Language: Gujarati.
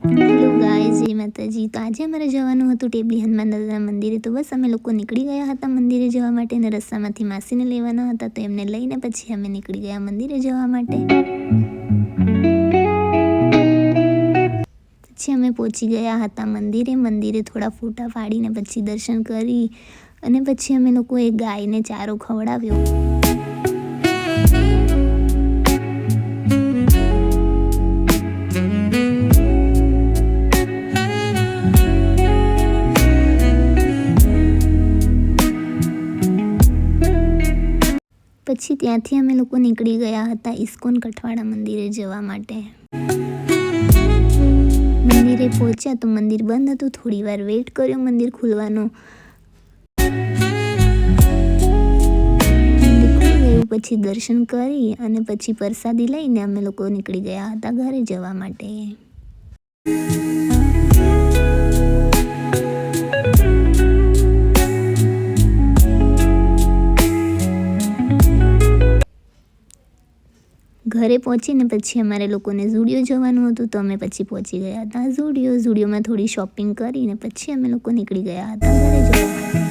હેલો ગાઈઝ, જય માતાજી। તો આજે અમારે જવાનું હતું ટેબલી હનુમાન દાદાના મંદિરે। તો બસ અમે લોકો નીકળી ગયા હતા મંદિરે જવા માટે અને રસ્તામાંથી માસીને લેવાના હતા, તો એમને લઈને પછી અમે નીકળી ગયા મંદિરે જવા માટે। પછી અમે પહોંચી ગયા હતા મંદિરે થોડા ફોટા પાડીને પછી દર્શન કરી અને પછી અમે લોકોએ ગાયને ચારો ખવડાવ્યો। પછી ત્યાંથી અમે લોકો નીકળી ગયા હતા ઇસ્કોન કઠવાડા મંદિરે જવા માટે। મંદિરે પહોંચ્યા તો મંદિર બંધ હતું, થોડી વાર વેઇટ કર્યો મંદિર ખુલવાનો। મંદિર ખુલી ગયું પછી દર્શન કરી અને પછી પ્રસાદી લઈને અમે લોકો નીકળી ગયા હતા ઘરે જવા માટે। ઘરે પહોંચીને પછી અમારે લોકોને ઝૂડિયો જવાનું હતું, તો અમે પછી પહોંચી ગયા હતા ઝૂડિયોમાં થોડી શોપિંગ કરીને પછી અમે લોકો નીકળી ગયા હતા ઘરે જવા માટે।